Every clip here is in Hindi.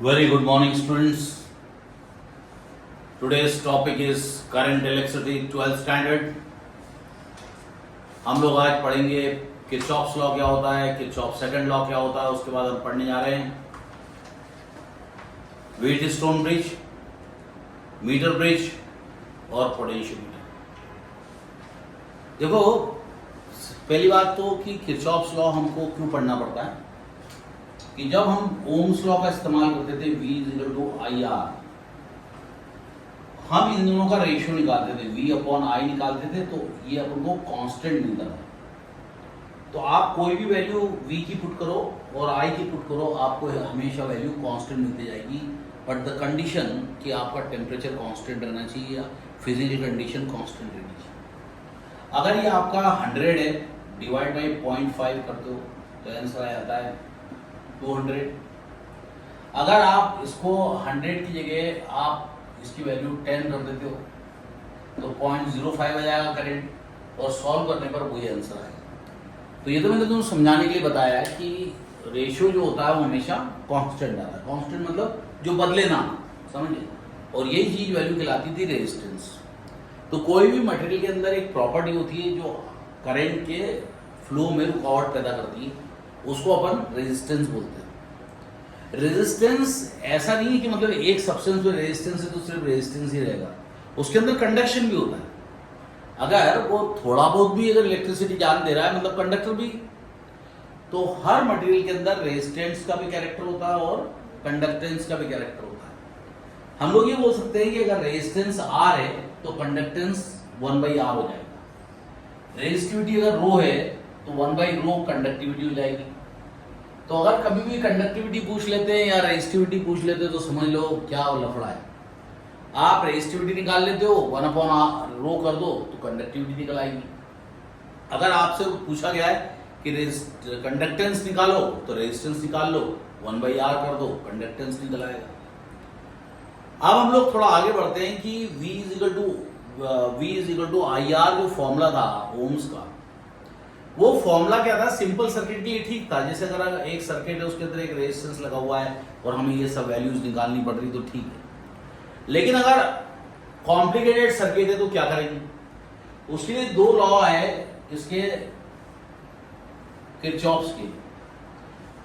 Very good morning, students. Today's topic is current electricity 12th standard. हम लोग आज पढ़ेंगे किरचॉफ्स लॉ क्या होता है, किरचॉफ सेकंड लॉ क्या होता है, उसके बाद हम पढ़ने जा रहे हैं व्हीटस्टोन ब्रिज, मीटर ब्रिज और पोटेंशियोमीटर। देखो, पहली बात तो कि किरचॉफ्स लॉ हमको क्यों पढ़ना पड़ता है कि जब हम ओम्स लॉ का इस्तेमाल करते थे V = IR, हम इन दोनों का रेशियो निकालते थे, V/I निकालते थे, तो ये अपन को कांस्टेंट मिलता था। तो आप कोई भी वैल्यू V की पुट करो और I की पुट करो, आपको हमेशा वैल्यू कांस्टेंट मिलती जाएगी, बट द कंडीशन कि आपका टेम्परेचर कांस्टेंट रहना चाहिए या फिजिकल कंडीशन कांस्टेंट रहनी चाहिए। अगर ये आपका 100 है, डिवाइड बाई 0.5 कर दो तो आंसर आ जाता है 200। अगर आप इसको 100 की जगह आप इसकी वैल्यू 10 कर देते हो तो 0.05 आ जाएगा करंट, और सॉल्व करने पर वही आंसर आएगा। तो ये तो मैंने तुमको समझाने के लिए बताया है कि रेशियो जो होता है वो हमेशा कांस्टेंट आता है। कांस्टेंट मतलब जो बदले ना, समझिए। और यही चीज वैल्यू कहलाती थी रेजिस्टेंस। तो कोई भी मटेरियल के अंदर एक प्रॉपर्टी होती है जो करंट के फ्लो में रुकावट पैदा करती है, उसको अपन रेजिस्टेंस बोलते हैं। रेजिस्टेंस ऐसा नहीं है कि मतलब एक सब्सटेंस में रेजिस्टेंस है तो सिर्फ रेजिस्टेंस ही रहेगा, उसके अंदर कंडक्शन भी होता है। अगर वो थोड़ा बहुत भी अगर इलेक्ट्रिसिटी जान दे रहा है, मतलब कंडक्टर भी, तो हर मटेरियल के अंदर रेजिस्टेंस का भी कैरेक्टर होता है और कंडक्टेंस का भी कैरेक्टर होता है। हम लोग ये बोल सकते हैं कि अगर रेजिस्टेंस R है तो कंडक्टेंस 1/R हो जाएगा। रेजिस्टिविटी अगर रो है तो 1/ρ कंडक्टिविटी हो जाएगी। तो अगर कभी भी कंडक्टिविटी पूछ लेते हैं या रेजिस्टिविटी पूछ लेते हैं तो समझ लो क्या लफड़ा है। आप रेजिस्टिविटी निकाल लेते हो, 1/ρ कर दो तो कंडक्टिविटी निकल आएगी। अगर आपसे पूछा गया है कि कंडक्टेंस निकालो तो रेजिस्टेंस निकाल लो, 1/R कर दो, कंडक्टेंस निकल आएगा। अब हम लोग थोड़ा आगे बढ़ते हैं कि V = IR जो फॉर्मूला था ओम्स का, वो फॉर्मूला क्या था? सिंपल सर्किट के लिए ठीक था। जैसे अगर एक सर्किट है, उसके अंदर एक रेजिस्टेंस लगा हुआ है और हमें ये सब वैल्यूज निकालनी पड़ रही तो ठीक है। लेकिन अगर कॉम्प्लिकेटेड सर्किट है तो क्या करेंगे? उसके लिए दो लॉ है इसके, किरचॉफ्स के।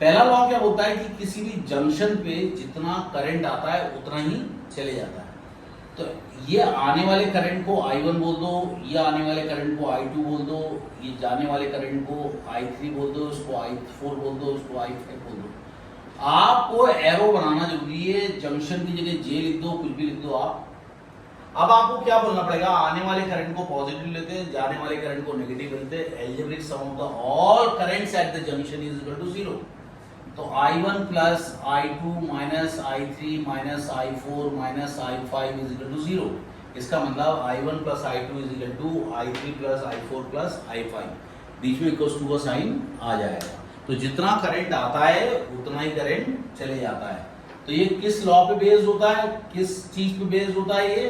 पहला लॉ क्या होता है कि किसी भी जंक्शन पे जितना करंट आता है उतना ही चले जाता है। तो ये आने वाले करंट को I1 बोल दो, ये आने वाले करंट को I2 बोल दो, ये जाने वाले करंट को I3 बोल दो, उसको I4 बोल दो, उसको I5 बोल दो। आपको एरो बनाना जरूरी है, जंक्शन की जगह J लिख दो, कुछ भी लिख दो आप। अब आपको क्या बोलना पड़ेगा? आने वाले करंट को पॉजिटिव लेते हैं, जाने वाले करंट को नेगेटिव लेते हैं। Algebraic sum of the all currents at the junction is equal to 0। तो I1 plus I2 minus I3 minus I4 minus I5 is equal to 0। इसका मतलब I1 plus I2 is equal to I3 plus I4 plus I5, बीच में इक्वल टू का साइन आ जाएगा। तो जितना करंट आता है उतना ही करंट चले जाता है। तो ये किस लॉ पे बेस्ड होता है, किस चीज पे बेस्ड होता है? ये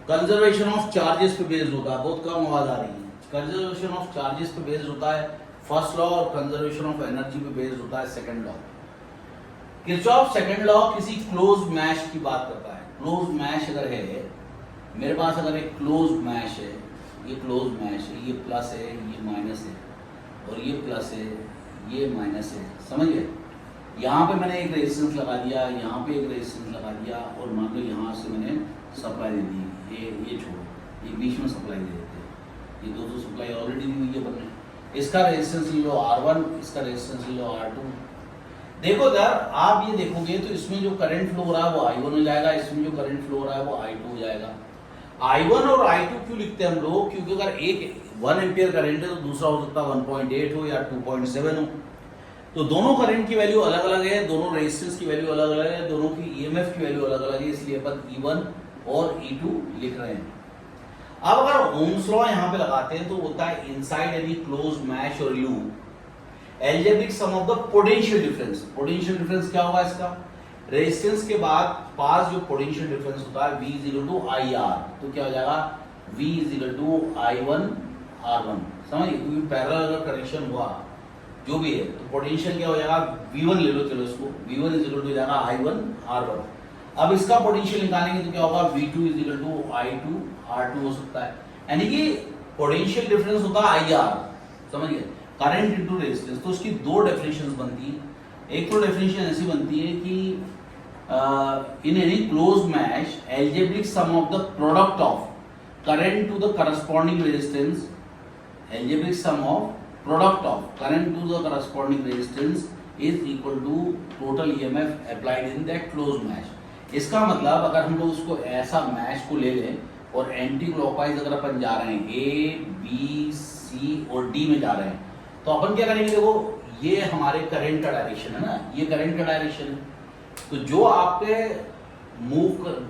कंजर्वेशन ऑफ चार्जेस पे बेस्ड होता है। बहुत कम आवाज आ रही है। कंजर्वेशन ऑफ चार्जेस पे बेस्ड होता है फर्स्ट लॉ, और कंजर्वेशन ऑफ एनर्जी पे बेस्ड होता है second law. Kirchhoff second law किसी क्लोज मैश की बात करता है। क्लोज मैश अगर है, मेरे पास अगर एक क्लोज मैश है, ये क्लोज मैश है, ये प्लस है, ये माइनस है, और ये प्लस है, ये माइनस है, समझिए। यहाँ पे मैंने एक रेजिस्टेंस लगा दिया, यहाँ पे एक रेजिस्टेंस लगा दिया, और मान लो यहाँ से मैंने सप्लाई दे दी। ये छोड़ो, ये बीच में सप्लाई दे देते हैं। ये दो सप्लाई ऑलरेडी दी हुई है बनने। इसका रेजिस्टेंस लो R1, इसका रेजिस्टेंस लो R2। देखो इधर आप ये देखोगे तो इसमें जो करंट फ्लो हो रहा है वो I1 हो जाएगा, इसमें जो करंट फ्लो हो रहा है वो I2 हो जाएगा। I1 और I2 क्यों लिखते हैं हम लोग? क्योंकि अगर एक 1 एम्पियर करंट है तो दूसरा हो सकता है 1.8 हो या 2.7 हो। तो दोनों करंट की वैल्यू अलग अलग है, दोनों रेजिस्टेंस की वैल्यू अलग अलग है, दोनों की EMF की वैल्यू अलग अलग है, इसलिए अपन E1 और E2 लिख रहे हैं। अब अगर ओम्स लॉ यहां पे लगाते हैं तो होता है इनसाइड एनी क्लोज मैश और loop algebraic sum of the potential difference. Potential difference क्या होगा इसका? रेजिस्टेंस के बाद पास जो पोटेंशियल डिफरेंस होता है V = IR, तो क्या हो जाएगा? V = I1 R1। समझिए, क्योंकि पैरेलल अगर कनेक्शन हुआ जो भी है, तो पोटेंशियल क्या हो जाएगा, V1 ले लो, चलो इसको V1 इज इक्वल टू जाएगा I1 R1। अब इसका पोटेंशियल निकालेंगे तो क्या होगा, V2 is equal to I2 R2 हो सकता है, यानी कि पोटेंशियल डिफरेंस होता है IR, समझिए, करंट इनटू रेजिस्टेंस। तो उसकी दो डेफिनेशंस बनती है। एक तो डेफिनेशन ऐसी बनती है कि in any close mesh algebraic sum of the product of current to the corresponding resistance, algebraic sum of product of current to the corresponding resistance is equal to total EMF applied in that closed mesh। इसका मतलब अगर हम लोग उसको ऐसा मैश को ले लें और एंटी क्लॉकवाइज अगर अपन जा रहे हैं A, B, C और D में जा रहे हैं, तो अपन क्या करेंगे, देखो ये हमारे करंट का डायरेक्शन है ना, ये करंट का डायरेक्शन है, तो जो आपके मूव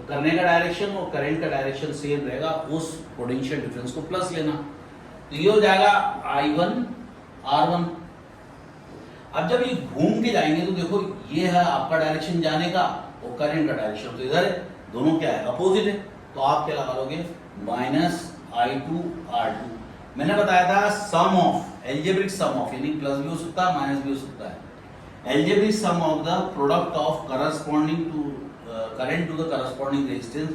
करने का डायरेक्शन और करंट का डायरेक्शन सेम रहेगा, उस पोटेंशियल डिफरेंस को प्लस लेना, तो ये हो जाएगा I1 R1। अब जब ये घूम के जाएंगे तो देखो ये है आपका डायरेक्शन जाने का और करंट का डायरेक्शन तो इधर है, दोनों क्या है, अपोजिट है, तो आप क्या लगा लोगे, माइनस I2 R2। मैंने बताया था sum of, algebraic sum of, यानी प्लस भी हो सकता है माइनस भी हो सकता है, algebraic sum of the product of corresponding to current to the corresponding resistance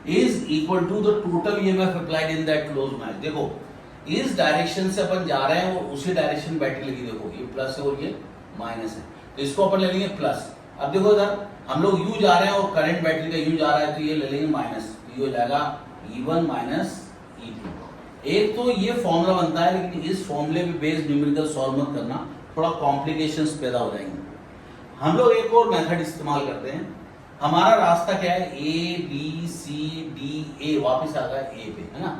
is equal to the total EMF applied in that close mesh. देखो इस डायरेक्शन से अपन जा रहे हैं और उसी डायरेक्शन में बैटरी लगी, देखो ये प्लस है और ये माइनस है, तो इसको अपन ले लेंगे प्लस। अब देखो इधर हम लोग यू जा रहे हैं और करंट बैटरी का यू जा रहा है, तो ये ले लेंगे माइनस, तो ये हो जाएगा E1 माइनस E2। एक तो ये फॉर्मूला बनता है, लेकिन इस फॉर्मूले पे बेस्ड न्यूमेरिकल सॉल्व मत करना, थोड़ा कॉम्प्लिकेशंस पैदा हो जाएंगे। हम लोग एक और मेथड इस्तेमाल करते हैं, हमारा रास्ता क्या है, A B C D A, वापिस आ गया A पे, है ना।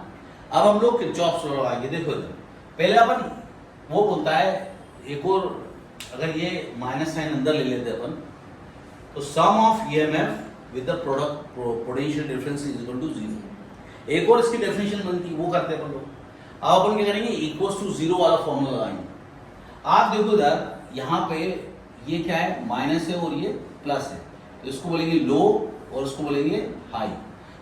अब हम लोग किरचॉफ लॉ लगाएंगे। देखो इधर पहले अपन वो बोलता है, एक और अगर ये माइनस साइन अंदर ले लेते अपन, तो sum of EMF with the product potential difference is equal to 0। एक और इसकी डेफिनेशन बनती है, वो करते हैं अपन लोग। अब अपन क्या करेंगे, इक्वल्स टू 0 वाला फॉर्मूला लगाएंगे। आप देखो इधर यहाँ पे ये क्या है, माइनस है और ये प्लस है, तो इसको बोलेंगे लो और इसको बोलेंगे हाई।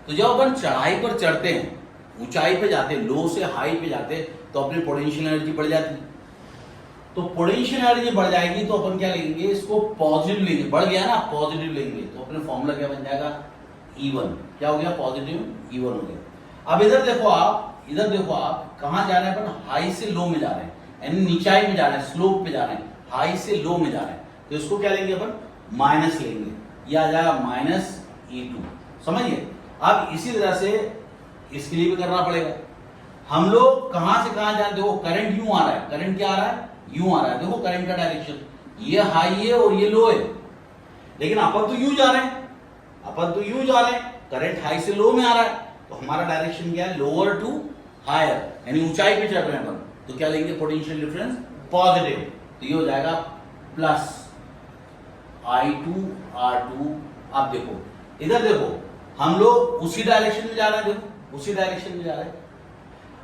तो जब अपन चढ़ाई पर चढ़ते हैं, ऊंचाई पे जाते हैं, लो से हाई पे जाते हैं, तो अपनी पोटेंशियल एनर्जी बढ़ जाती है। तो पोटेंशियल एनर्जी बढ़ जाएगी तो अपन क्या लेंगे, इसको पॉजिटिव लेंगे, बढ़ गया ना, पॉजिटिव लेंगे, तो अपने फॉर्मूला क्या बन जाएगा, E1। क्या हो गया, पॉजिटिव E1 हो गया। अब इधर देखो आप, इधर देखो आप कहां जा रहे हैं, अपन हाई से लो में जा रहे हैं, यानी नीचाई में जा रहे हैं, स्लोप पे जा रहे हैं, हाई से लो में जा रहे हैं, तो इसको क्या लेंगे अपन, माइनस लेंगे, यह आ जाएगा माइनस E2, समझिए। अब इसी तरह से इसके लिए भी करना पड़ेगा। हम लोग कहां से कहां जा रहे हैं, देखो करंट यूं आ रहा है, करंट क्या आ रहा है, यूं आ रहा है, देखो करंट का डायरेक्शन ये हाई है और ये लो है, लेकिन अपन तो यूं जा रहे हैं, अपन तो यूं जा रहे हैं, करंट हाई से लो में आ रहा है, तो हमारा डायरेक्शन क्या है, लोअर टू हायर, यानी ऊंचाई पे चढ़ रहे हैं अपन, तो क्या लेंगे, पोटेंशियल डिफरेंस पॉजिटिव, तो ये हो जाएगा प्लस I2 R2। अब देखो इधर देखो हम लोग उसी डायरेक्शन में जा रहे हैं, देखो उसी डायरेक्शन में जा रहे हैं।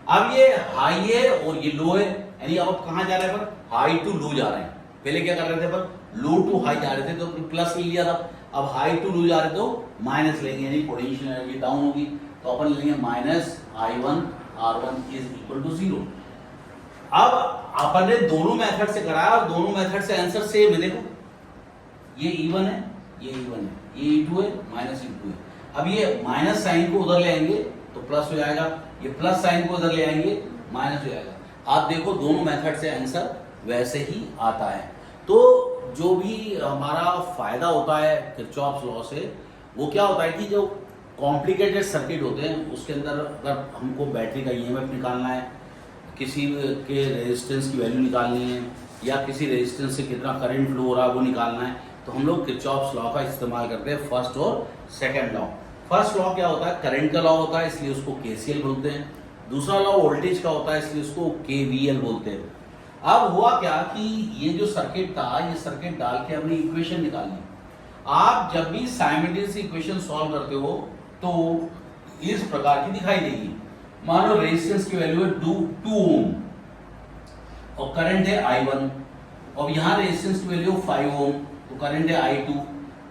अब ये हाई है और ये लो है, यानी अब कहां जा रहे हैं, पर हाई टू लो जा रहे हैं। पहले क्या कर रहे थे, पर लो टू हाई जा रहे थे, तो प्लस ले लिया था। अब हाई टू लो जा रहे तो माइनस लेंगे, यानी पोटेंशियल एनर्जी डाउन होगी, तो अपन लेंगे minus I1 R1 is equal to 0। अब अपन ने दोनों मेथड से कराया और दोनों मेथड से आंसर सेम है। देखो ये E1 है, ये E1 है, ये E2 है, माइनस E2 है। अब ये माइनस साइन को उधर ले आएंगे तो प्लस हो जाएगा, ये प्लस साइन को उधर ले आएंगे माइनस हो जाएगा। आप देखो दोनों मेथड से आंसर वैसे ही आता है। तो जो भी हमारा फायदा होता है किरचॉफ्स लॉ से, वो क्या होता है कि जो कॉम्प्लिकेटेड सर्किट होते हैं उसके अंदर अगर हमको बैटरी का ईएमएफ निकालना है, किसी के रेजिस्टेंस की वैल्यू निकालनी है, या किसी रेजिस्टेंस से कितना करंट फ्लो हो रहा है वो निकालना है, तो हम लोग किरचॉफ्स लॉ का इस्तेमाल करते हैं, फर्स्ट और सेकंड लॉ। फर्स्ट लॉ क्या होता है, करंट का लॉ होता है, इसलिए उसको केसीएल बोलते हैं। दूसरा लॉ वोल्टेज का होता है, इसलिए उसको केवीएल बोलते हैं। अब हुआ क्या कि ये जो सर्किट था, ये सर्किट डाल के हमने इक्वेशन निकाली। आप जब भी साइमल्टेनियस इक्वेशन सॉल्व करते हो तो इस प्रकार की दिखाई देगी। मान लो रेजिस्टेंस की वैल्यू है 2 ओम और करंट है I1, और यहाँ रेजिस्टेंस की वैल्यू 5 ओम, तो करंट है I2।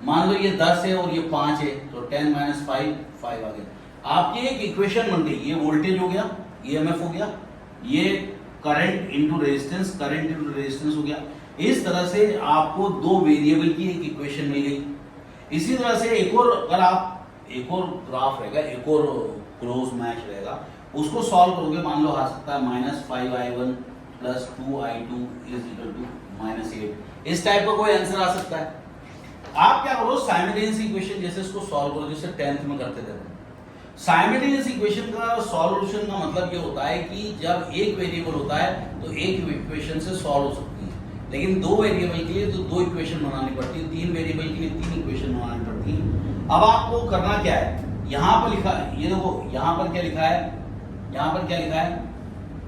मान लो ये 10 है और ये 5 है, तो 10 - 5 5 आ गया। आपकी एक इक्वेशन बन गई, ये वोल्टेज हो गया, ईएमएफ हो गया, ये current into resistance, current into resistance हो गया। इस तरह से आपको दो वेरिएबल की एक इक्वेशन मिल गई। इसी तरह से एक और, अगर आप एक और ग्राफ रहेगा, एक और क्लोज मैच रहेगा, उसको सॉल्व करोगे, मान लो आ सकता है -5i1 + 2i2 = -8। इस टाइप का कोई आंसर आ सकता है। आप क्या करो, साइमल्टेनियस इक्वेशन जैसे इसको सॉल्व करो, जैसे 10th में करते थे। साइमल्टेनियस इक्वेशन का सॉल्यूशन का मतलब ये होता है कि जब एक वेरिएबल होता है तो एक इक्वेशन से सॉल्व हो सकती है, लेकिन दो वेरिएबल के लिए तो दो इक्वेशन बनानी पड़ती है, तीन वेरिएबल के लिए तीन इक्वेशन बनानी पड़ती है। अब आपको करना क्या है, यहाँ पर लिखा है, ये देखो यहाँ पर क्या लिखा है, यहाँ पर क्या लिखा है,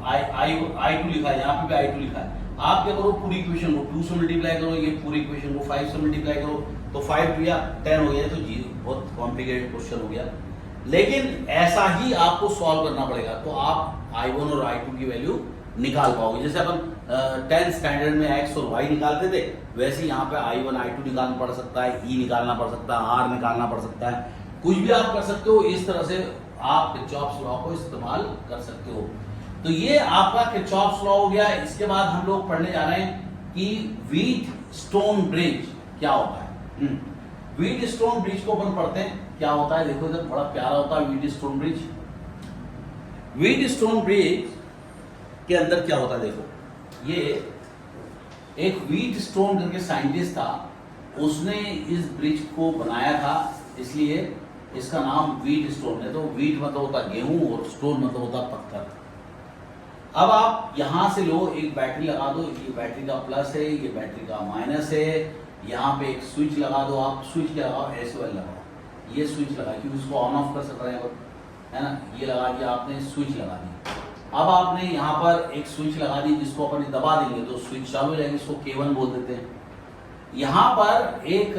i2 लिखा है, यहाँ पे भी i2 लिखा है। आप क्या करो, पूरी इक्वेशन को 2 से मल्टीप्लाई करो, ये पूरी इक्वेशन को 5 से मल्टीप्लाई करो, तो 5 या 10 हो गया, तो जी बहुत कॉम्प्लिकेटेड क्वेश्चन हो गया। लेकिन ऐसा ही आपको सॉल्व करना पड़ेगा, तो आप i1 और i2 की वैल्यू निकाल पाओगे। जैसे अपन 10th स्टैंडर्ड में x और y निकालते थे, वैसे यहाँ पे i1 i2 निकालना पड़ सकता है, e निकालना पड़ सकता है, r निकालना पड़ सकता है, कुछ भी आप कर सकते हो। इस तरह से आप किरचॉफ्स लॉ को इस्तेमाल कर सकते हो। तो ये आपका किरचॉफ्स लॉ हो गया। इसके बाद हम लोग पढ़ने जा रहे हैं कि व्हीटस्टोन ब्रिज क्या होता है। व्हीटस्टोन ब्रिज को अपन पढ़ते हैं, क्या होता है। देखो इधर बड़ा प्यारा होता है व्हीटस्टोन ब्रिज। व्हीटस्टोन ब्रिज के अंदर क्या होता है, देखो ये एक व्हीटस्टोन करके साइंटिस्ट था, उसने इस ब्रिज को बनाया था, इसलिए इसका नाम व्हीटस्टोन है। तो व्हीट मतलब होता है गेहूं और स्टोन मतलब होता है पत्थर। अब आप यहां से लो, एक बैटरी लगा दो, ये बैटरी का प्लस है, ये बैटरी का माइनस है। यहाँ पे एक स्विच लगा दो, आप स्विच क्या लगाओ, SOL लगाओ, ये स्विच लगा, क्योंकि उसको ऑन ऑफ कर सकते हैं, है ना। ये लगा के आपने स्विच लगा दी। अब आपने यहाँ पर एक स्विच लगा दी, जिसको अपन दबा देंगे तो स्विच चालू हो जाएगी, इसको K1 बोल देते हैं। यहाँ पर एक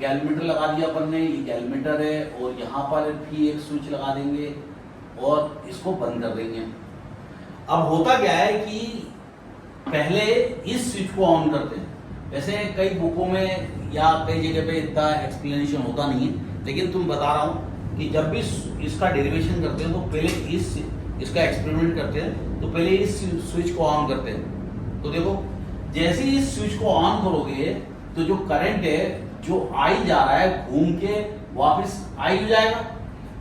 गैल्वेमीटर लगा दिया अपन ने, ये गैल्वेमीटर है, और यहाँ पर भी एक स्विच लगा देंगे और इसको बंद कर देंगे। अब होता क्या है कि पहले इस स्विच को ऑन करते हैं। वैसे कई बुकों में या कई जगह पे इतना एक्सप्लेनेशन होता नहीं है, लेकिन तुम बता रहा हूँ कि जब भी इसका डेरिवेशन करते हैं तो पहले इसका एक्सपेरिमेंट करते हैं, तो पहले इस स्विच को ऑन करते हैं। तो देखो जैसे ही इस स्विच को ऑन करोगे तो जो करंट है, जो आई जा रहा है, घूम के वापस आई हो जाएगा,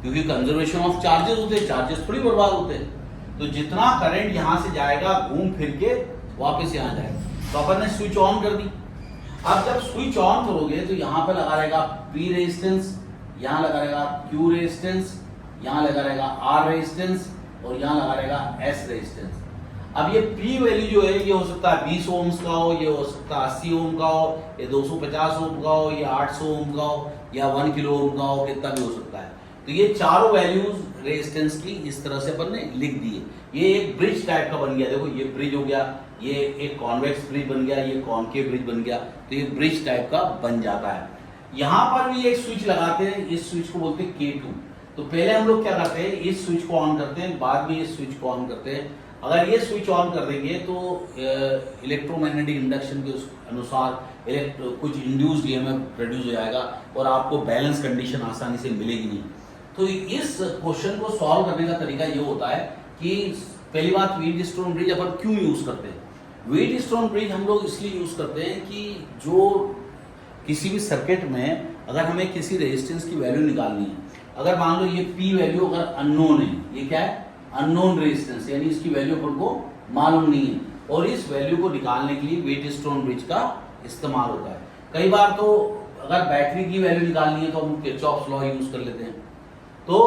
क्योंकि कंजर्वेशन ऑफ चार्जेस होते हैं, चार्जेस थोड़ी बर्बाद होते हैं। तो जितना करंट यहां से जाएगा घूम फिर के वापस यहां जाएगा। तो अपन ने स्विच ऑन कर दी। अब जब स्विच ऑन करोगे तो यहां पर लगा रहेगा P रेजिस्टेंस, यहां लगा रहेगा Q रेजिस्टेंस, यहां लगा रहेगा R रेजिस्टेंस, और यहां लगा रहेगा S रेजिस्टेंस। अब ये P वैल्यू जो है, ये हो सकता है 20 ओम्स का हो, ये हो सकता है 80 ओम का हो, ये 250 ओम का हो, ये 800 ओम का हो, या 1 किलो ओम का हो, कितना भी हो सकता है। तो ये चारों वैल्यूज रेजिस्टेंस की इस तरह से अपन ने लिख दी है। ये एक ब्रिज टाइप का बन गया। देखो ये ब्रिज हो गया, ये एक कॉन्वेक्स ब्रिज बन गया, ये कॉनकेव ब्रिज बन गया, तो ये ब्रिज टाइप का बन जाता है। यहाँ पर भी एक स्विच लगाते हैं, इस स्विच को बोलते हैं K2। तो पहले हम लोग क्या करते हैं, इस स्विच को ऑन करते हैं, बाद में इस स्विच को ऑन करते हैं। अगर ये स्विच ऑन कर देंगे तो इलेक्ट्रोमैग्नेटिक इंडक्शन के अनुसार कुछ इंड्यूस्ड ईएमएफ प्रोड्यूस हो जाएगा और आपको बैलेंस कंडीशन आसानी से मिलेगी नहीं। तो इस क्वेश्चन को सॉल्व करने का तरीका ये होता है कि पहली बात, व्हीटस्टोन ब्रिज अपन क्यों यूज करते हैं। व्हीटस्टोन ब्रिज हम लोग इसलिए यूज करते हैं कि जो किसी भी सर्किट में अगर हमें किसी रेजिस्टेंस की वैल्यू निकालनी है, अगर मान लो ये P वैल्यू अगर अननोन है, ये क्या है, अननोन रेजिस्टेंस, यानी इसकी वैल्यू अपन को मालूम नहीं है, और इस वैल्यू को निकालने के लिए व्हीटस्टोन ब्रिज का इस्तेमाल होता है। कई बार तो अगर बैटरी की वैल्यू निकालनी है तो हम किरचॉफ्स लॉ यूज कर लेते हैं। तो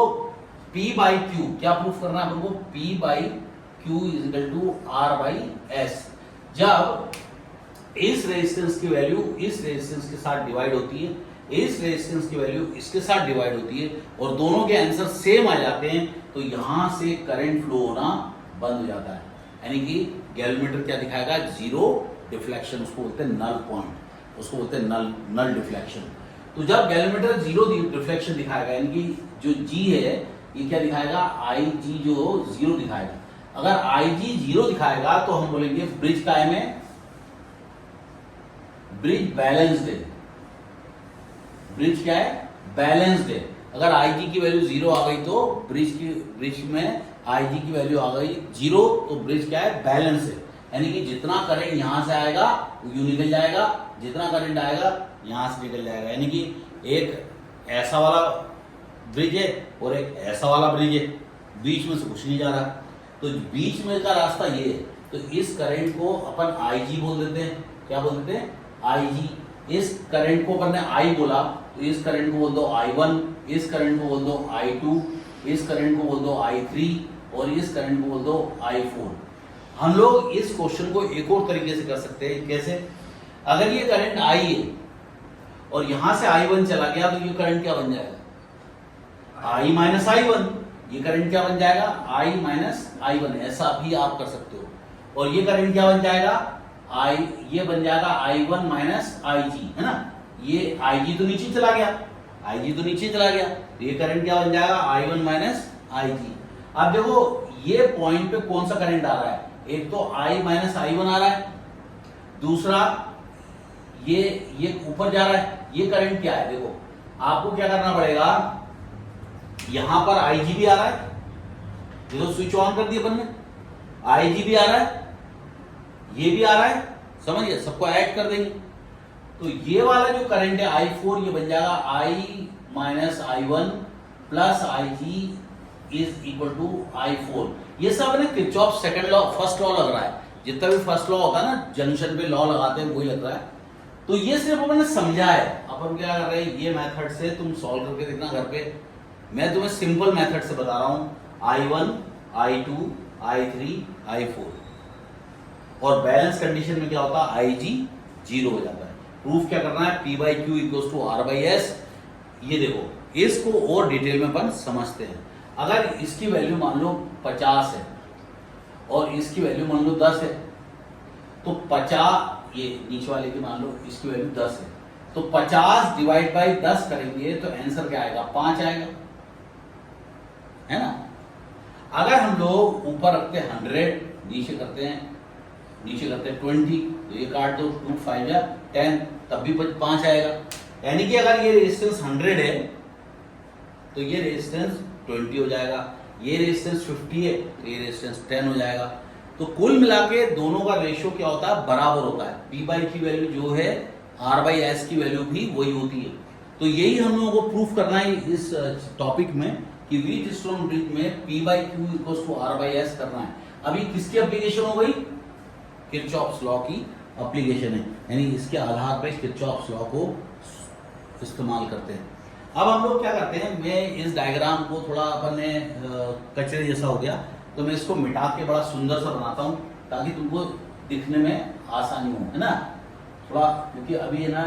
P/Q क्या प्रूफ करना है अपन को, P/Q = R/S। जब इस रेजिस्टेंस की वैल्यू इस रेजिस्टेंस के साथ डिवाइड होती है, इस रेजिस्टेंस की वैल्यू इसके साथ डिवाइड होती है, और दोनों के आंसर सेम आ जाते हैं, तो यहां से करंट फ्लो होना बंद हो जाता है। यानी कि गैल्वेमीटर क्या दिखाएगा, जीरो डिफ्लेक्शन, उसको बोलते हैं नल पॉइंट, उसको बोलते हैं नल डिफ्लेक्शन। तो जब गैल्वेमीटर जीरो डिफ्लेक्शन दिखाएगा, यानी कि जो G है ये क्या दिखाएगा, IG जो जीरो दिखाएगा। अगर IG जीरो दिखाएगा तो हम बोलेंगे ब्रिज कायम है, ब्रिज बैलेंस्ड है। ब्रिज क्या है, बैलेंस्ड है। अगर IG की वैल्यू जीरो आ गई तो ब्रिज में आई जी की वैल्यू आ गई 0, तो ब्रिज क्या है, बैलेंस है, यानी कि जितना करंट यहां से आएगा वो निकल जाएगा, जितना करंट आएगा यहां से निकल जाएगा, यानी कि एक ऐसा वाला ब्रिज है और एक ऐसा वाला ब्रिज है, बीच में से कुछ नहीं जा रहा, तो बीच में का रास्ता ये है, तो इस करंट को अपन आई जी बोल देते हैं, क्या बोल देते हैं, आई जी। इस करंट को अपन ने आई बोला, तो इस करंट को बोल दो I1, इस करंट को बोल दो I2, इस करंट को बोल दो I3 और इस करंट को बोल दो I4। हम लोग इस क्वेश्चन को एक और तरीके से कर सकते हैं, कैसे, अगर ये करंट I है और यहां से I1 चला गया तो ये करंट क्या बन जाएगा, I माइनस I1, ये करंट क्या बन जाएगा, I माइनस I1, ऐसा भी आप कर सकते हो। और ये करंट क्या बन जाएगा, ये बन जाएगा I1 माइनस IG, है ना, ये IG तो नीचे चला गया, IG तो नीचे चला गया, तो ये करंट क्या बन जाएगा, I1 माइनस IG। अब देखो ये पॉइंट पे कौन सा करंट आ रहा है, एक तो I माइनस I1 आ रहा है, दूसरा ये ऊपर जा रहा है, ये करंट क्या है, देखो आपको क्या करना पड़ेगा, यहां पर IG भी आ रहा है, देखो स्विच ऑन कर दिया अपन ने, IG भी आ रहा है, ये भी आ रहा है, समझिए, सबको ऐड कर देंगे, तो ये वाला जो करंट है I4 ये बन जाएगा I minus I1 plus IG is equal to I4। ये सब ना Kirchhoff second law, first law लग रहा है, जितना भी फर्स्ट लॉ होता है ना, जंक्शन पे लॉ लगाते हैं वही लग रहा है। तो ये सिर्फ अपन ने समझा है, अपन क्या कर रहे हैं, ये मेथड से तुम सॉल्व करके देखना घर पे, मैं तुम्हें सिंपल मेथड से बता रहा हूं, I1 I2 I3 I4, और बैलेंस कंडीशन में क्या होता है, IG 0 हो जाता है। प्रूफ क्या करना है, P by Q equals to R by S. ये देखो इसको और डिटेल में अपन समझते हैं। अगर इसकी वैल्यू मान लो 50 है और इसकी वैल्यू मान लो 10 है, तो 50, ये नीचे वाले की मान लो इसकी वैल्यू 10 है, तो 50 डिवाइड बाई 10 करेंगे तो आंसर क्या आएगा, 5 आएगा, है ना। अगर हम लोग ऊपर रखते हैं 100, नीचे करते हैं 20, तो ये काट दो, 2 5 या 10, तब भी 5 आएगा। यानी कि अगर ये रेजिस्टेंस 100 है तो ये रेजिस्टेंस 20 हो जाएगा, ये रेजिस्टेंस 50 है तो ये रेजिस्टेंस 10 हो जाएगा। तो कुल मिला के दोनों का रेशियो क्या होता है, बराबर होता है। P बाई की वैल्यू जो है R बाई एस की वैल्यू भी वही होती है। तो यही हम लोगों को प्रूफ करना है इस टॉपिक में कि व्हीटस्टोन ब्रिज में P by Q equals to R by S करना है। अभी किसकी एप्लीकेशन हो गई, किरचॉफ्स लॉ की एप्लीकेशन है, यानी इसके आधार पर किरचॉफ्स लॉ को इस्तेमाल करते हैं। अब हम लोग क्या करते हैं, मैं इस डायग्राम को थोड़ा अपन ने कचरे जैसा हो गया तो मैं इसको मिटा के बड़ा सुंदर सा बनाता हूँ ताकि तुमको दिखने में आसानी हो, है ना, थोड़ा, क्योंकि अभी है ना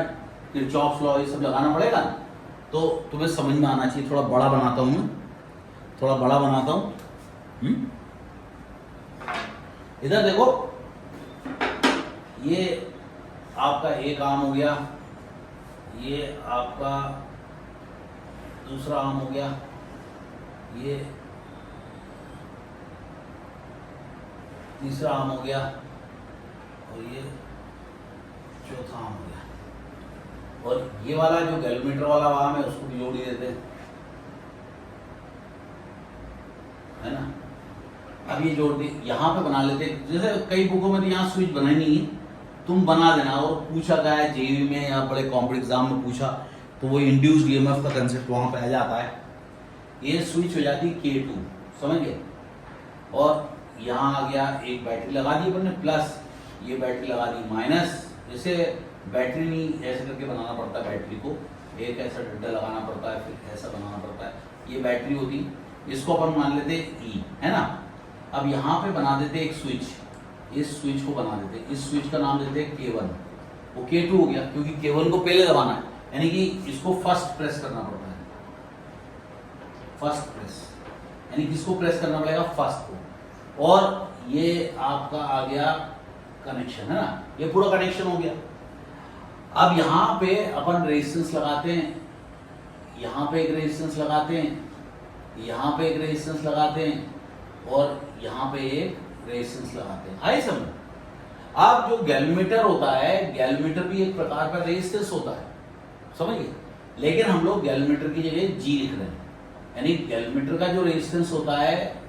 किरचॉफ्स लॉ ये सब लगाना पड़ेगा ना, तो तुम्हें समझ में आना चाहिए। थोड़ा बड़ा बनाता हूँ मैं, थोड़ा बड़ा बनाता हूँ। इधर देखो, ये आपका एक आर्म हो गया, ये आपका दूसरा आर्म हो गया, ये तीसरा आर्म हो गया और ये चौथा आर्म हो गया। और ये वाला जो गैल्वेमीटर वाला आर्म है उसको भी जोड़ ही देते हैं, है ना। अब ये जोड़ दी, यहाँ पे बना लेते, जैसे कई बुकों में तो यहाँ स्विच बना ही नहीं है, तुम बना देना। और पूछा गया है जेईई में या बड़े कॉम्पिटिटिव एग्जाम में पूछा तो वो इंड्यूस्ड ईएमएफ का कंसेप्ट वहां पे आ जाता है। ये स्विच हो जाती है K2, समझ गए। और यहाँ आ गया, एक बैटरी लगा दी अपन ने प्लस, ये बैटरी लगा दी माइनस। जैसे बैटरी नहीं ऐसे करके बनाना पड़ता है, बैटरी को एक ऐसा डंडा लगाना पड़ता है, फिर ऐसा बनाना पड़ता है। ये बैटरी होती, इसको अपन मान लेते E, है ना। अब यहाँ पे बना देते एक स्विच, इस स्विच को बना देते, इस स्विच का नाम देते K1, वो K2 हो गया क्योंकि K1 को पहले दबाना है, यानी कि इसको फर्स्ट प्रेस करना पड़ता है। फर्स्ट प्रेस यानी किसको प्रेस करना पड़ेगा, फर्स्ट को। और ये आपका आ गया कनेक्शन, है ना, ये पूरा कनेक्शन हो गया। अब यहाँ पे अपन रेजिस्टेंस लगाते हैं, यहाँ पे एक रेजिस्टेंस लगाते हैं, यहाँ पे एक रेजिस्टेंस लगाते हैं और यहाँ पे एक रेजिस्टेंस लगाते हैं। आई समझ। अब जो गैल्वेमीटर होता है, गैल्वेमीटर भी एक प्रकार का रेजिस्टेंस होता है, समझिए। लेकिन हम लोग गैल्वेमीटर की जगह G लिख रहे हैं, यानी गैल्वेमीटर का जो रेजिस्टेंस होता है,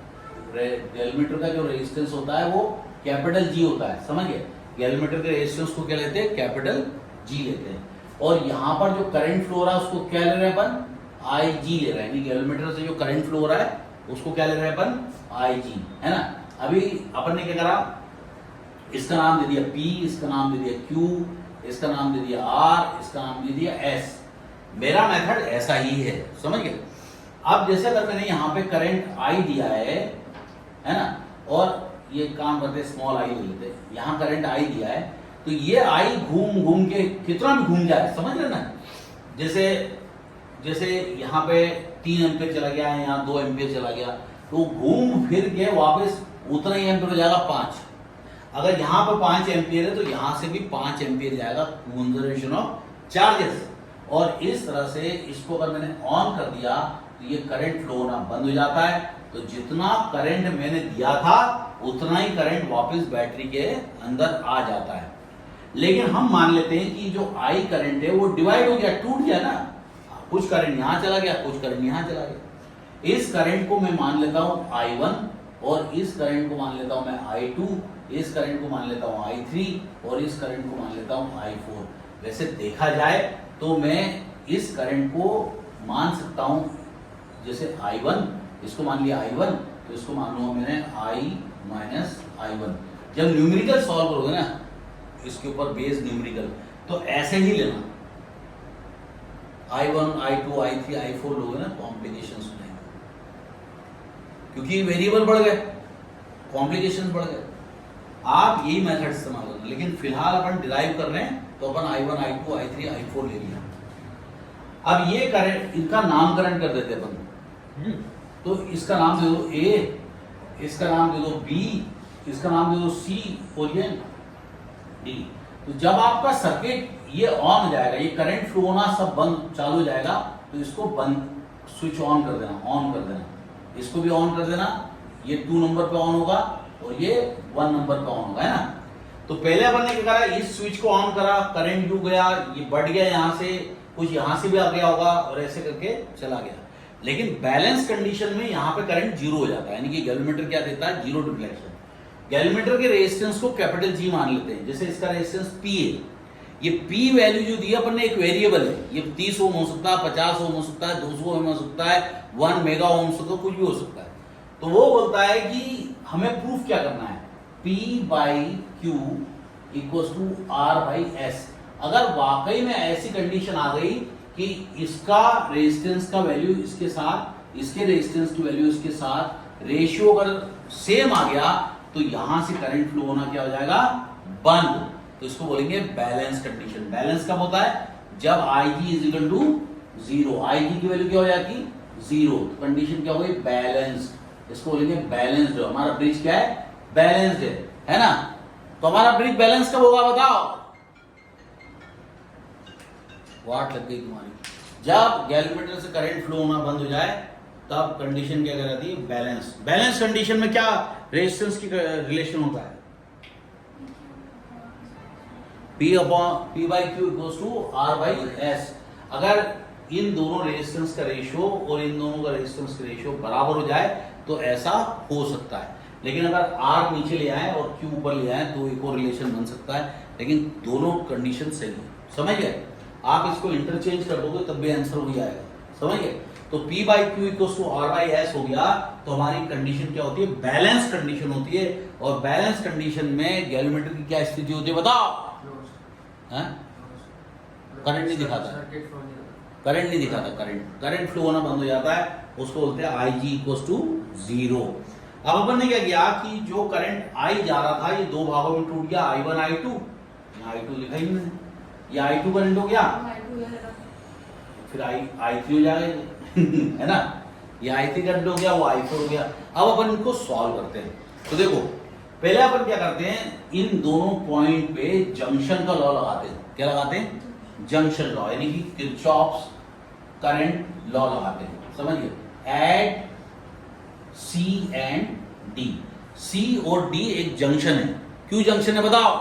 गैल्वेमीटर का जो रेजिस्टेंस होता है वो कैपिटल जी होता है, समझ गए। गैल्वेमीटर के रेजिस्टेंस को क्या लेते हैं, कैपिटल जी लेते हैं। और यहाँ पर जो करंट फ्लो हो रहा है उसको क्या ले रहे हैं अपन, आई जी ले रहे हैं, यानी गैल्वेमीटर से जो करंट फ्लो हो रहा है उसको क्या ले रहे हैं अपन, आई जी, है ना। अभी अपन ने क्या करा, इसका नाम दे दिया P, इसका नाम दे दिया Q, इसका नाम दे दिया R, इसका नाम दे दिया S। मेरा मेथड ऐसा ही है, समझ गए। अब जैसे अगर मैंने यहाँ पे करंट I दिया है ना, और ये काम करते स्मॉल आई ले लेते, यहाँ करंट I दिया है, तो ये I घूम घूम के कितना भी घूम जाए, समझ रहे ना। जैसे जैसे यहाँ पे 3 एम्पियर चला गया है, यहाँ 2 एम्पियर चला गया, तो घूम फिर के वापस उतना ही एम्पियर हो जाएगा 5। अगर यहाँ पर 5 एम्पियर है तो यहाँ से भी 5 एम्पियर जाएगा, कंजर्वेशन ऑफ चार्जेस। और इस तरह से इसको अगर मैंने ऑन कर दिया तो ये करंट फ्लो होना बंद हो जाता है। तो जितना करंट मैंने दिया था उतना ही करंट वापस बैटरी के अंदर आ जाता है। लेकिन हम मान लेते हैं कि जो आई करंट है वो डिवाइड हो गया, टूट गया ना, कुछ करंट यहाँ चला गया, कुछ करंट यहाँ चला गया। इस करंट को मैं मान लेता हूँ I1 और इस करंट को मान लेता हूँ मैं I2, इस करंट को मान लेता हूँ I3 और इस करंट को मान लेता हूँ I4। वैसे देखा जाए तो मैं इस करंट को मान सकता हूँ, जैसे I1, इसको मान लिया I1, तो इसको मान लूंगा मैंने I-I1। जब न्यूमेरिकल सॉल्व करोगे ना इसके ऊपर बेस न्यूमेरिकल, तो ऐसे ही लेना, I1, I2, I3, I4 लोगे ना, कॉम्प्लिकेशंस नहीं, क्योंकि वेरिएबल बढ़ गए, कॉम्प्लिकेशंस बढ़ गए। आप यही मेथड इस्तेमाल करना, लेकिन फिलहाल अपन डिराइव कर रहे हैं तो अपन I1, I2, I3, I4 ले लिया। अब ये करंट, इनका नामकरण कर देते अपन। तो इसका नाम दे दो A, इसका नाम दे दो B, इसका नाम दे दो C और ये D। तो जब आपका सर्किट ये ऑन हो जाएगा, ये करंट फ्लो होना सब बंद चालू हो जाएगा, तो इसको बंद, स्विच ऑन कर देना, ऑन कर देना, इसको भी ऑन कर देना। ये 2 नंबर पे ऑन होगा और ये 1 नंबर पे ऑन होगा, है ना। तो पहले अपन ने क्या करा, इस स्विच को ऑन करा, करंट डूब गया, ये बढ़ गया, यहाँ से कुछ यहाँ से भी आ गया होगा और ऐसे करके चला गया। लेकिन बैलेंस कंडीशन में यहाँ पे करंट 0 हो जाता है, यानी कि गैल्वेमीटर क्या देता है, 0 डिफ्लेक्शन। गैल्वेमीटर के रेजिस्टेंस को कैपिटल G मान लेते हैं। जैसे इसका रेजिस्टेंस P है, ये P वैल्यू जो दी अपन ने एक वेरिएबल है, ये 30 ओम हो सकता है, 50 ओम हो सकता है, 200 ओम हो सकता है, 1 मेगा ओम हो सकता है, कुछ भी हो सकता है। तो वो बोलता है कि हमें प्रूफ क्या करना है, P/Q = R/S। अगर वाकई में ऐसी कंडीशन आ गई कि इसका रेजिस्टेंस का वैल्यू इसके साथ, इसके रेजिस्टेंस की वैल्यू इसके साथ रेशियो अगर सेम आ गया, तो यहां से करंट फ्लो होना क्या हो जाएगा, बंद। तो इसको बोलेंगे बैलेंस कंडीशन। बैलेंस कब होता है, जब IG = 0, IG की वैल्यू क्या हो जाएगी, 0, तो कंडीशन क्या हो गई, बैलेंस। इसको बोलेंगे बैलेंस्ड। हमारा ब्रिज क्या है, बैलेंस्ड है ना। तो हमारा ब्रिज बैलेंस कब होगा बताओ, वाट लग गई तुम्हारी। जब गैल्वेमीटर से करंट फ्लो होना बंद हो जाए तब कंडीशन क्या कहलाती है, बैलेंस। बैलेंस कंडीशन में क्या रेजिस्टेंस की रिलेशन होता है, P/Q = R/S। अगर इन दोनों रेजिस्टेंस का रेशियो और इन दोनों का रेजिस्टेंस का रेशियो बराबर हो जाए तो ऐसा हो सकता है। लेकिन अगर R नीचे ले आए और Q ऊपर ले आए तो एक और रिलेशन बन सकता है, लेकिन दोनों कंडीशन सही है, समझ गए। आप इसको इंटरचेंज कर दोगे तब भी आंसर हो जाएगा, समझ गए। तो P/Q = R/S हो गया, तो हमारी कंडीशन क्या होती है, बैलेंस कंडीशन होती है। और बैलेंस कंडीशन में गैल्वेमीटर की क्या स्थिति होती है बताओ, करंट नहीं दिखाता, करंट नहीं दिखाता, करंट फ्लो होना बंद हो जाता है, उसको बोलते हैं IG = 0। अब अपन ने क्या किया कि जो करंट I जा रहा था ये 2 भागों में टूट गया, I1, I2। यहाँ I2 लिखा ही नहीं, ये I2 करंट हो गया, फिर I3 हो जाएगा है ना, ये I3 करंट हो गया, वो I4 हो गया। अब अपन इनको सॉल्व करते हैं। तो देखो पहले अपन क्या करते हैं, इन दोनों पॉइंट पे जंक्शन का लॉ लगाते हैं। क्या लगाते हैं, जंक्शन लॉ, यानी कि किरचॉफ्स करंट लॉ लगाते हैं, समझिए। At C and D, C और D एक जंक्शन है। क्यों जंक्शन है बताओ,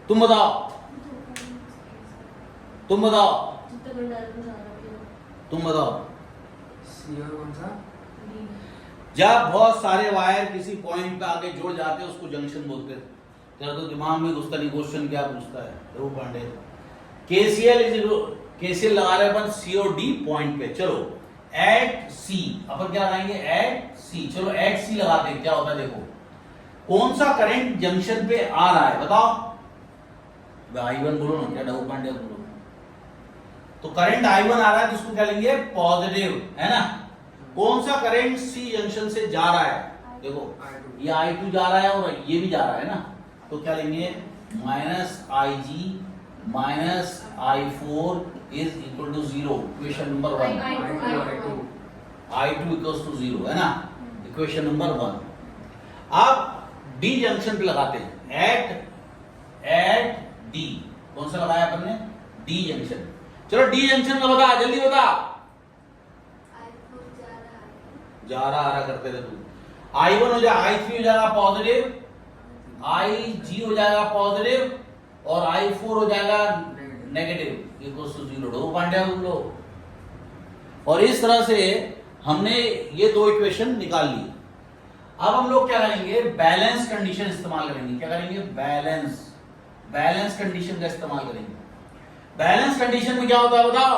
तुम बताओ, तुम बताओ, तुम बताओ। C और कौन सा, जब बहुत सारे वायर किसी पॉइंट पे आके जुड़ जाते हैं उसको जंक्शन बोलते हैं। तेरा तो दिमाग में घुसता नहीं, क्वेश्चन क्या पूछता है ध्रुव पांडे। केसीएल लगा रहे अपन सी और डी पॉइंट पे। चलो एट सी, अपन क्या लगाएंगे एट सी। चलो एट सी लगाते हैं, क्या होता है देखो। कौन सा करंट जंक्शन पे आ रहा है बताओ। I1 बोलो ना, क्या ध्रुव पांडे बोलो। तो करंट I1 आ रहा है, जिसको क्या लेंगे पॉजिटिव, है ना। कौन सा करंट सी जंक्शन से जा रहा है देखो, ये I2 जा रहा है और ये भी जा रहा है ना। तो क्या लेंगे minus IG minus I4 is equal to 0। Equation number 1 I2 equals to 0, है ना। Equation number 1। अब डी जंक्शन पे लगाते हैं एट डी। कौन सा लगाया अपन ने डी जंक्शन। चलो डी जंक्शन का बता, जल्दी बता। जा रहा आ रहा करते रहे तू। I1 हो जाएगा, I3 हो जाएगा पॉजिटिव, IG हो जाएगा पॉजिटिव और I4 हो जाएगा नेगेटिव इक्वल्स टू 0। ध्रुव पांड्या तुम लोग। और इस तरह से हमने ये दो इक्वेशन निकाल ली। अब हम लोग क्या करेंगे बैलेंस कंडीशन इस्तेमाल करेंगे। क्या करेंगे बैलेंस कंडीशन का इस्तेमाल करेंगे। बैलेंस कंडीशन में क्या होता है बताओ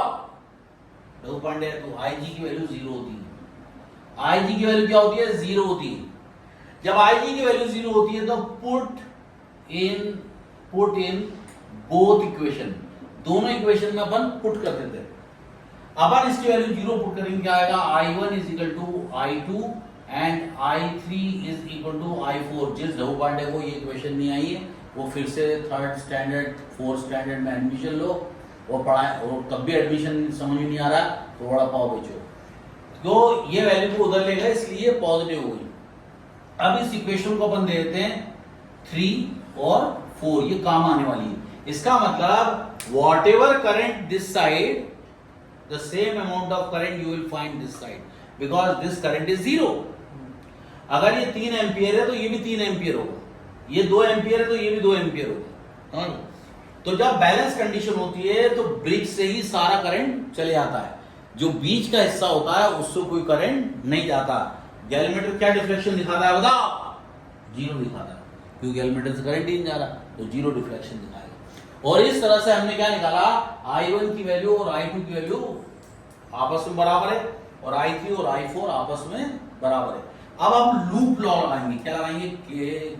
ध्रुव पांड्या। तो IG की वैल्यू 0 होती है। IG की वैल्यू क्या होती है 0 होती है। जब IG की वैल्यू 0 होती है तो पुट इन बोथ इक्वेशन, दोनों इक्वेशन में अपन पुट कर देते हैं। अपन इसकी वैल्यू 0 पुट करेंगे, क्या आएगा I1 is equal to I2 and I3 is equal to I4। जिस ध्रुव पांडे को ये इक्वेशन नहीं आई है वो फिर से 3rd स्टैंडर्ड 4th स्टैंडर्ड में एडमिशन लो, वो पढ़ाए, और तब भी एडमिशन समझ में नहीं आ रहा तो बड़ा पाव बेचो। तो ये वैल्यू को उधर ले गए इसलिए पॉजिटिव हो गई। अब इस इक्वेशन को अपन दे देते हैं 3 और 4, ये काम आने वाली है। इसका मतलब what ever current this side the same amount of current you will find this side because this current is 0। अगर ये 3 एम्पियर है तो ये भी 3 एम्पियर होगा, ये 2 एम्पियर है तो ये भी 2 एम्पियर होगा। तो जब बैलेंस कंडीशन होती है तो ब्रिज से ही सारा करंट चले आता है, जो बीच का हिस्सा होता है उससे कोई करंट नहीं जाता। गैल्वेमीटर क्या डिफ्लेक्शन दिखाता है बताओ 0 दिखाता है, क्योंकि गैल्वेमीटर से करंट ही नहीं जा रहा तो 0 डिफ्लेक्शन दिखाएगा। और इस तरह से हमने क्या निकाला I1 की वैल्यू और I2 की वैल्यू आपस में बराबर है और I3 और I4 आपस में बराबर है। अब हम लूप लॉ लगाएंगे। क्या लगाएंगे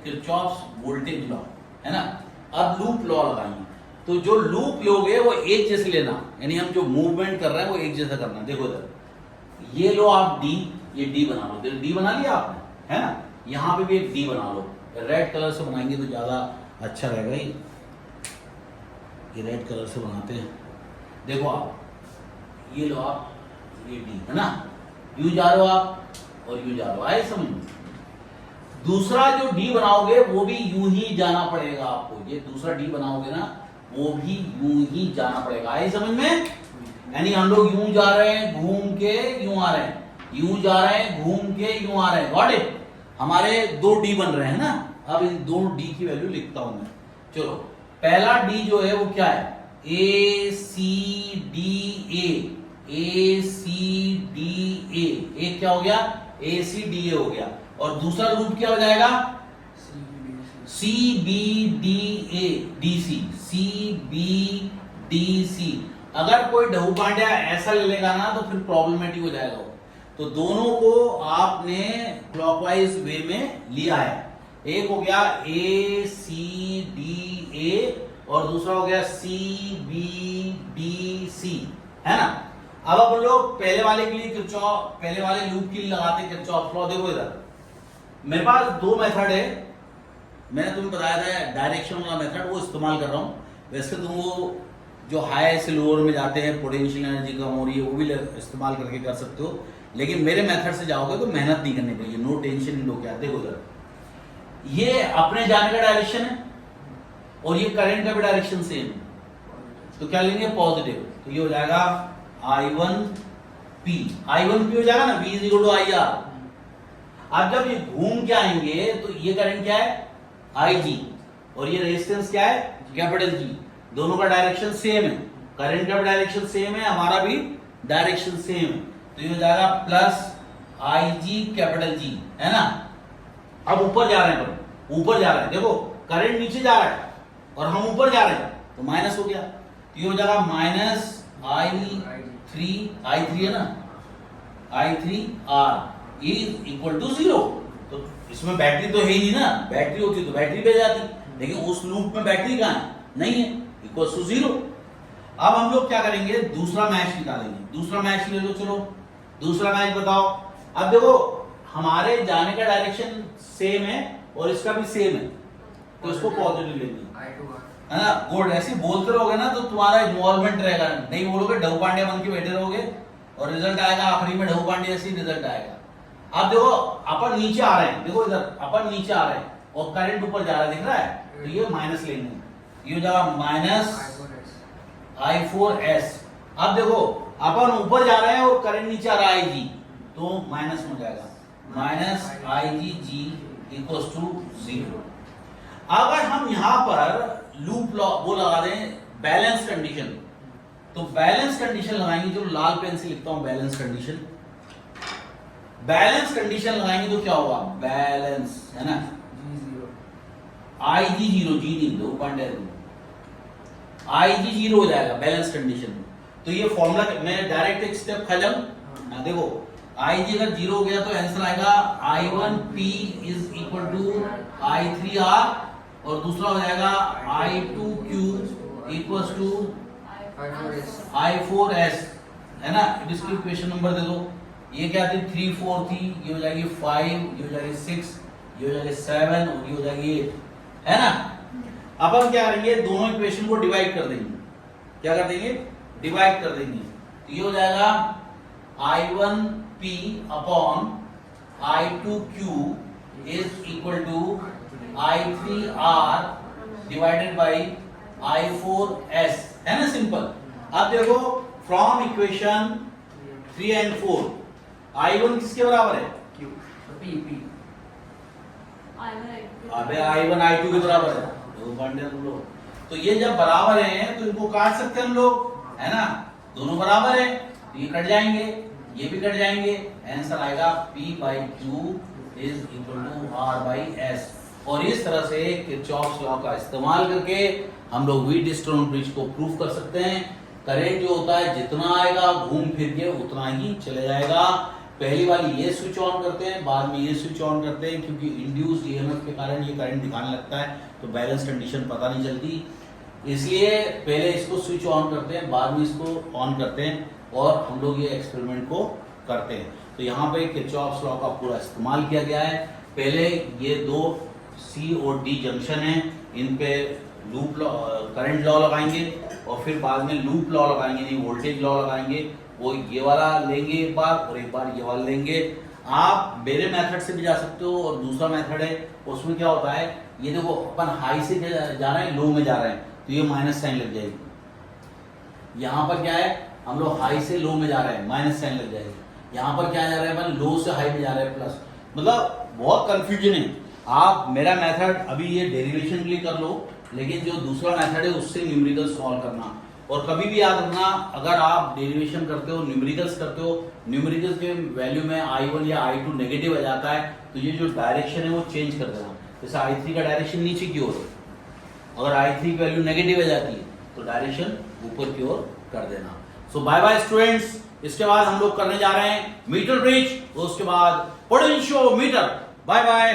किरचॉफ्स वोल्टेज लॉ, है ना। अब लूप लॉ लगाएंगे तो जो लूप लोगे वो एक जैसे लेना, यानी हम जो मूवमेंट कर रहे हैं वो एक जैसा करना। देखो इधर ये लो आप डी, ये डी बना लो। डी बना लिया आपने, है ना। यहाँ पे भी एक डी बना लो, रेड कलर से बनाएंगे तो ज्यादा अच्छा रहेगा। ये रेड कलर से बनाते हैं। देखो आप ये लो आप, ये डी है ना, यू जा रहे हो आप और यू जा रहे हो, आए समझ में। दूसरा जो डी बनाओगे वो भी यूं ही जाना पड़ेगा आपको। ये दूसरा डी बनाओगे ना वो भी यूं ही जाना पड़ेगा, आए समझ में। यानी हम लोग यूं जा रहे हैं घूम के यूं आ रहे हैं, यूं जा रहे हैं घूम के यूं आ रहे हैं। Got it. हमारे 2 डी बन रहे हैं ना। अब इन 2 डी की वैल्यू लिखता हूं मैं। चलो पहला डी जो है वो क्या है ए सी डी ए। एक क्या हो गया ए सी डी ए हो गया। और दूसरा लूप क्या हो जाएगा C B D A D C, C B D C. अगर कोई ध्रुव पांड्या ऐसा ले लेगा ना तो फिर प्रॉब्लमेटिक हो जाएगा वो। तो दोनों को आपने क्लॉकवाइज वे में लिया है। एक हो गया ए सी डी ए और दूसरा हो गया सी बी डी सी, है ना। अब अपन लोग पहले वाले के लिए किरचॉफ, पहले वाले लूप के लिए लगाते किरचॉफ लॉ। देखो इधर मेरे पास 2 मेथड है। मैंने तुम्हें बताया था डायरेक्शन वाला मेथड, वो इस्तेमाल कर रहा हूं। वैसे तुम वो जो हाई से लोअर में जाते हैं पोटेंशियल एनर्जी कम हो रही है वो भी इस्तेमाल करके कर सकते हो, लेकिन मेरे मेथड से जाओगे तो मेहनत नहीं करनी पड़ेगी। नो टेंशन इन लोग क्या। देखो इधर ये अपने जाने का डायरेक्शन है और ये करंट का भी डायरेक्शन सेम है, तो क्या लेंगे पॉजिटिव। तो ये हो जाएगा I1P हो जाएगा ना, V is equal to IR। अब जब ये घूम के आएंगे तो ये करंट क्या है IG और ये रेजिस्टेंस क्या है कैपिटल G। दोनों का डायरेक्शन सेम है, करंट का भी डायरेक्शन सेम है, हमारा भी डायरेक्शन सेम है। तो ये हो जाएगा प्लस आई जी कैपिटल जी, है ना। अब ऊपर जा रहे हैं, पर ऊपर जा रहे हैं, देखो करंट नीचे जा रहा है और हम ऊपर जा रहे हैं, तो माइनस हो गया, तो ये हो जाएगा माइनस I3 है ना, I3 R is equal to 0। तो इसमें बैटरी तो है ही नहीं ना, बैटरी होती तो बैटरी पे जाती, लेकिन उस लूप में बैटरी कहाँ है, नहीं है, इक्वल टू 0। अब हम लोग क्या करेंगे, दूसरा मैश निकालेंगे। दूसरा मैश ले लो, चलो दूसरा मैश बताओ। अब देखो हमारे जाने का डायरेक्शन सेम है और इसका भी सेम है, तो इसको पॉजिटिव लेंगे, है ना। गुड, ऐसे बोलते रहोगे ना तो तुम्हारा इन्वॉल्वमेंट रहेगा, नहीं बोलोगे ढऊ पांड्या बन के बैठे रहोगे और रिजल्ट आएगा आखिरी में ढऊ पांड्या से रिजल्ट आएगा। अब देखो अपन नीचे आ रहे हैं, देखो इधर अपन नीचे आ रहे हैं और करंट ऊपर जा रहा है, दिख रहा है, तो ये माइनस लेंगे, ये हो जाएगा माइनस I4S। अब देखो अपन ऊपर जा रहे हैं और करंट नीचे आ रहा है IG, तो माइनस हो जाएगा, माइनस IG इक्वल टू 0। अगर हम यहां पर लूप लॉ वो लगा दें बैलेंस कंडीशन, तो बैलेंस कंडीशन लगाएंगे, जो लाल पेन से लिखता हूं बैलेंस कंडीशन। बैलेंस कंडीशन लगाएंगे तो क्या होगा, बैलेंस, है ना, IG 0, जी नहीं दो पांडे, IG 0 हो जाएगा बैलेंस कंडीशन। तो ये फॉर्मूला मैं डायरेक्ट एक स्टेप खत्म, देखो IG अगर 0 हो गया तो आंसर आएगा I1P is equal to I3R और दूसरा हो जाएगा I2Q इक्वल टू I4S, है ना। इसकी इक्वेशन नंबर दे दो, ये क्या थी 3 4 थी, ये हो जाएगी 5, ये हो जाएगी 6, ये हो जाएगी 7 और ये हो जाएगी 8, है ना। अब हम क्या करेंगे, दोनों इक्वेशन को डिवाइड कर देंगे, क्या कर देंगे, डिवाइड कर देंगे, तो ये हो जाएगा I1P upon I2Q is equal to I3R divided by I4S, है ना, सिंपल। अब देखो फ्रॉम इक्वेशन 3 एंड 4 I1 किसके बराबर है, अबे I1 I2 के बराबर है, दो पांडे हम लोग, तो ये जब बराबर हैं तो इनको काट सकते हैं हम लोग, है ना, दोनों बराबर है, तो ये कट जाएंगे, ये भी कट जाएंगे, आंसर आएगा P by Q is equal to R by S। और इस तरह से किरचॉफ्स लॉ का इस्तेमाल करके हम लोग व्हीटस्टोन ब्रिज को प्रूफ कर सकते हैं। करंट जो होता है जितना आएगा घूम फिर के उतना ही चले जाएगा। पहली बार ये स्विच ऑन करते हैं, बाद में ये स्विच ऑन करते हैं, क्योंकि इंड्यूस्ड ईएमएफ के कारण ये करंट दिखाने लगता है, तो बैलेंस कंडीशन पता नहीं चलती, इसलिए पहले इसको स्विच ऑन करते हैं, बाद में इसको ऑन करते हैं और हम लोग ये एक्सपेरिमेंट को करते हैं। तो यहाँ पे किरचॉफ्स लॉ का पूरा इस्तेमाल किया गया है। पहले ये दो C और D जंक्शन है, इन पे लूप लॉ करंट लॉ लगाएंगे और फिर बाद में लूप लॉ लगाएंगे, नहीं वोल्टेज लॉ लगाएंगे। वो ये वाला लेंगे एक बार और एक बार ये वाला लेंगे। आप मेरे मेथड से भी जा सकते हो और दूसरा मेथड है, उसमें क्या होता है, ये देखो अपन हाई से जा रहे हैं, लो में जा रहे हैं, तो ये माइनस साइन लग जाएगी। यहाँ पर क्या है, हम लोग हाई से लो में जा रहे हैं, माइनस साइन लग जाएगी। यहाँ पर क्या जा रहा है, अपन लो से हाई में जा रहे हैं, प्लस। मतलब बहुत कंफ्यूजन है। आप मेरा मेथड अभी ये डेरिवेशन के लिए कर लो, लेकिन जो दूसरा मेथड है उससे न्यूमेरिकल सॉल्व करना। और कभी भी याद रखना, अगर आप डेरिवेशन करते हो, न्यूमेरिकल्स करते हो, न्यूमेरिकल्स के वैल्यू में I1 या I2 नेगेटिव आ जाता है, तो ये जो डायरेक्शन है वो चेंज कर देना। जैसे I3 का डायरेक्शन नीचे की ओर है, अगर I3 की वैल्यू नेगेटिव आ जाती है तो डायरेक्शन ऊपर की ओर कर देना। सो बाय बाय स्टूडेंट्स। इसके बाद हम लोग करने जा रहे हैं मीटर ब्रिज, उसके बाद पोटेंशियोमीटर। Bye bye.